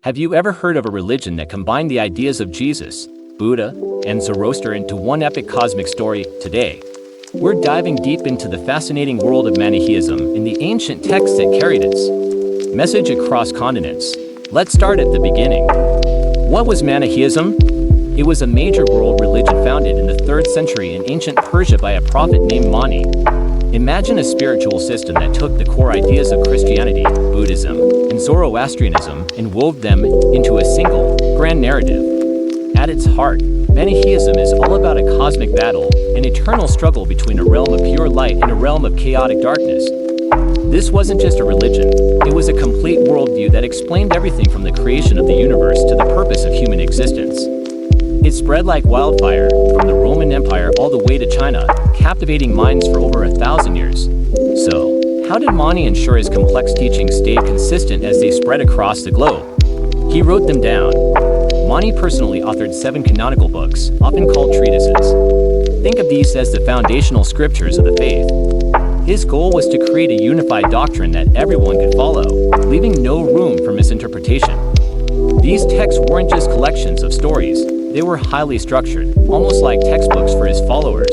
Have you ever heard of a religion that combined the ideas of Jesus, Buddha, and Zoroaster into one epic cosmic story? Today, we're diving deep into the fascinating world of Manicheism and the ancient texts that carried its message across continents. Let's start at the beginning. What was Manicheism? It was a major world religion founded in the 3rd century in ancient Persia by a prophet named Mani. Imagine a spiritual system that took the core ideas of Christianity, Buddhism, and Zoroastrianism and wove them into a single, grand narrative. At its heart, Manicheism is all about a cosmic battle, an eternal struggle between a realm of pure light and a realm of chaotic darkness. This wasn't just a religion, it was a complete worldview that explained everything from the creation of the universe to the purpose of human existence. It spread like wildfire, from the Roman Empire all the way to China, captivating minds for over 1,000 years. So, how did Mani ensure his complex teachings stayed consistent as they spread across the globe? He wrote them down. Mani personally authored 7 canonical books, often called treatises. Think of these as the foundational scriptures of the faith. His goal was to create a unified doctrine that everyone could follow, leaving no room for misinterpretation. These texts weren't just collections of stories, they were highly structured, almost like textbooks for his followers.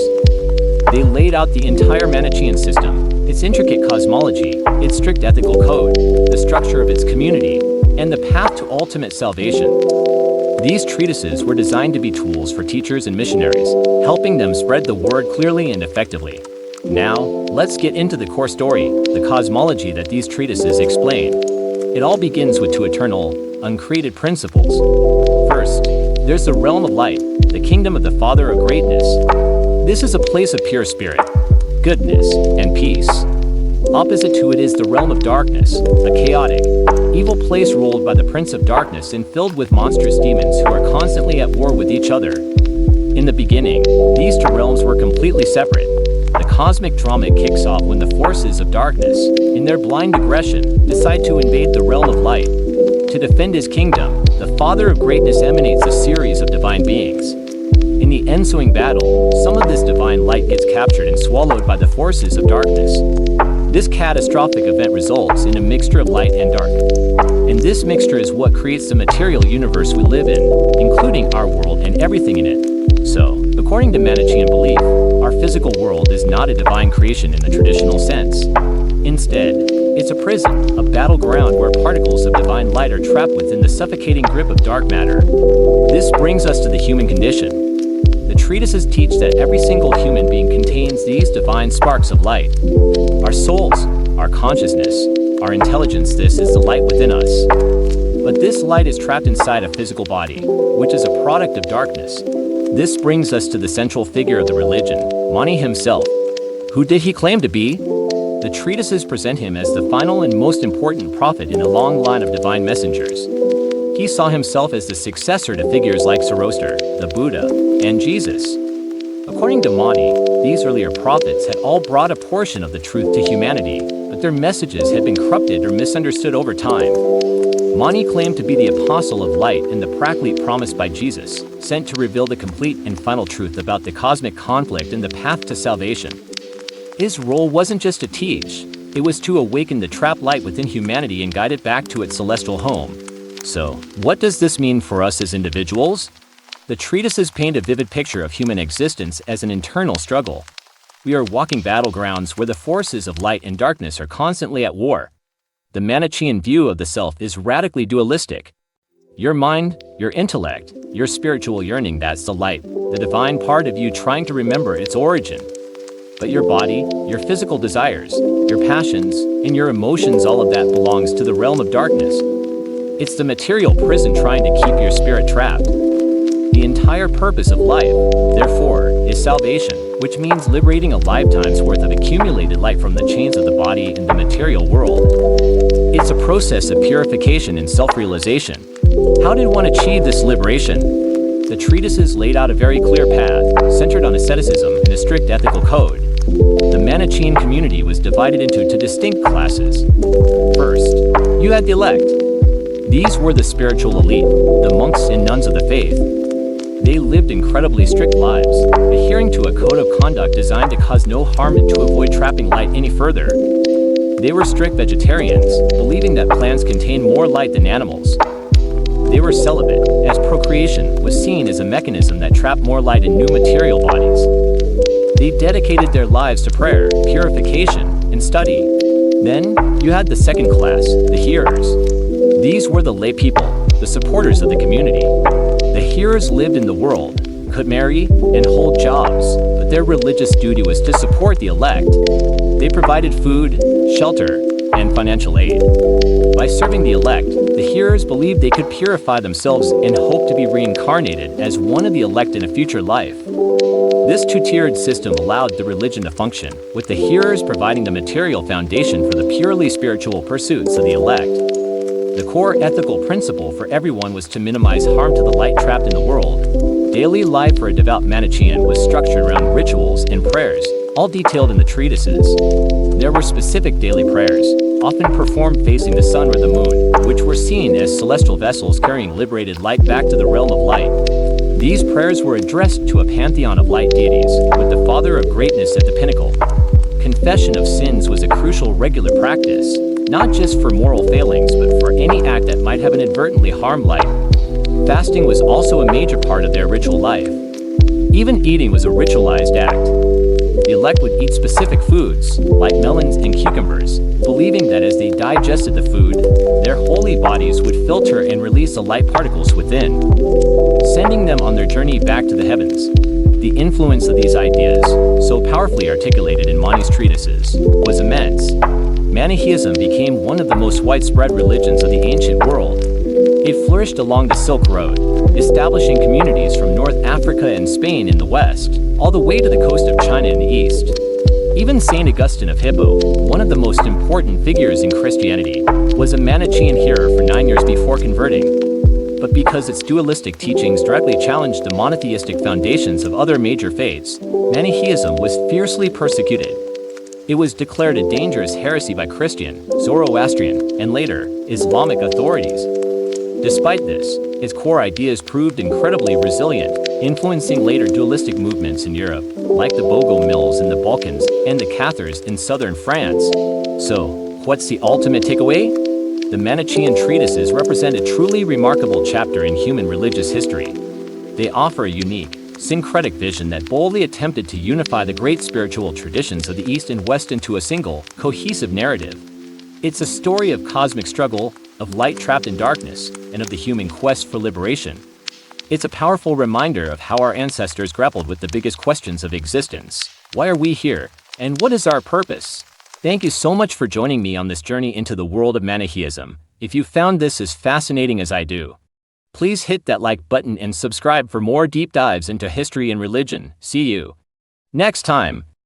They laid out the entire Manichean system, its intricate cosmology, its strict ethical code, the structure of its community, and the path to ultimate salvation. These treatises were designed to be tools for teachers and missionaries, helping them spread the word clearly and effectively. Now, let's get into the core story, the cosmology that these treatises explain. It all begins with 2 eternal, uncreated principles. First, there's the realm of light, the kingdom of the Father of greatness. This is a place of pure spirit, goodness, and peace. Opposite to it is the realm of darkness, a chaotic, evil place ruled by the Prince of Darkness and filled with monstrous demons who are constantly at war with each other. In the beginning, these 2 realms were completely separate. The cosmic drama kicks off when the forces of darkness, in their blind aggression, decide to invade the realm of light. To defend his kingdom, the Father of Greatness emanates a series of divine beings. In the ensuing battle, some of this divine light gets captured and swallowed by the forces of darkness. This catastrophic event results in a mixture of light and dark. And this mixture is what creates the material universe we live in, including our world and everything in it. So, according to Manichean belief, our physical world is not a divine creation in the traditional sense. Instead, it's a prison, a battleground where particles of divine light are trapped within the suffocating grip of dark matter. This brings us to the human condition. The treatises teach that every single human being contains these divine sparks of light. Our souls, our consciousness, our intelligence, this is the light within us. But this light is trapped inside a physical body, which is a product of darkness. This brings us to the central figure of the religion, Mani himself. Who did he claim to be? The treatises present him as the final and most important prophet in a long line of divine messengers. He saw himself as the successor to figures like Zoroaster, the Buddha, and Jesus. According to Mani, these earlier prophets had all brought a portion of the truth to humanity, but their messages had been corrupted or misunderstood over time. Mani claimed to be the apostle of light and the paraclete promised by Jesus, sent to reveal the complete and final truth about the cosmic conflict and the path to salvation. His role wasn't just to teach, it was to awaken the trapped light within humanity and guide it back to its celestial home. So, what does this mean for us as individuals? The treatises paint a vivid picture of human existence as an internal struggle. We are walking battlegrounds where the forces of light and darkness are constantly at war. The Manichean view of the self is radically dualistic. Your mind, your intellect, your spiritual yearning, that's the light, the divine part of you trying to remember its origin. But your body, your physical desires, your passions, and your emotions, all of that belongs to the realm of darkness. It's the material prison trying to keep your spirit trapped. The entire purpose of life, therefore, is salvation, which means liberating a lifetime's worth of accumulated light from the chains of the body and the material world. It's a process of purification and self-realization. How did one achieve this liberation? The treatises laid out a very clear path, centered on asceticism and a strict ethical code. The Manichean community was divided into 2 distinct classes. First, you had the elect. These were the spiritual elite, the monks and nuns of the faith. They lived incredibly strict lives, adhering to a code of conduct designed to cause no harm and to avoid trapping light any further. They were strict vegetarians, believing that plants contain more light than animals. They were celibate, as procreation was seen as a mechanism that trapped more light in new material bodies. They dedicated their lives to prayer, purification, and study. Then, you had the second class, the hearers. These were the lay people, the supporters of the community. The hearers lived in the world, could marry, and hold jobs, but their religious duty was to support the elect. They provided food, shelter, and financial aid. By serving the elect, the hearers believed they could purify themselves and hope to be reincarnated as one of the elect in a future life. This two-tiered system allowed the religion to function, with the hearers providing the material foundation for the purely spiritual pursuits of the elect. The core ethical principle for everyone was to minimize harm to the light trapped in the world. Daily life for a devout Manichean was structured around rituals and prayers, all detailed in the treatises. There were specific daily prayers, often performed facing the sun or the moon, which were seen as celestial vessels carrying liberated light back to the realm of light. These prayers were addressed to a pantheon of light deities, with the Father of Greatness at the pinnacle. Confession of sins was a crucial regular practice, not just for moral failings but for any act that might have inadvertently harmed light. Fasting was also a major part of their ritual life. Even eating was a ritualized act. The elect would eat specific foods, like melons and cucumbers, believing that as they digested the food, their holy bodies would filter and release the light particles within, sending them on their journey back to the heavens. The influence of these ideas, so powerfully articulated in Mani's treatises, was immense. Manicheism became one of the most widespread religions of the ancient world. It flourished along the Silk Road, establishing communities from North Africa and Spain in the west, all the way to the coast of China in the east. Even Saint Augustine of Hippo, one of the most important figures in Christianity, was a Manichean hearer for 9 years before converting. But because its dualistic teachings directly challenged the monotheistic foundations of other major faiths, Manicheism was fiercely persecuted. It was declared a dangerous heresy by Christian, Zoroastrian, and later, Islamic authorities. Despite this, its core ideas proved incredibly resilient, influencing later dualistic movements in Europe, like the Bogomils in the Balkans and the Cathars in southern France. So, what's the ultimate takeaway? The Manichean treatises represent a truly remarkable chapter in human religious history. They offer a unique, syncretic vision that boldly attempted to unify the great spiritual traditions of the East and West into a single, cohesive narrative. It's a story of cosmic struggle, of light trapped in darkness, and of the human quest for liberation. It's a powerful reminder of how our ancestors grappled with the biggest questions of existence. Why are we here? And what is our purpose? Thank you so much for joining me on this journey into the world of Manicheism. If you found this as fascinating as I do, please hit that like button and subscribe for more deep dives into history and religion. See you next time.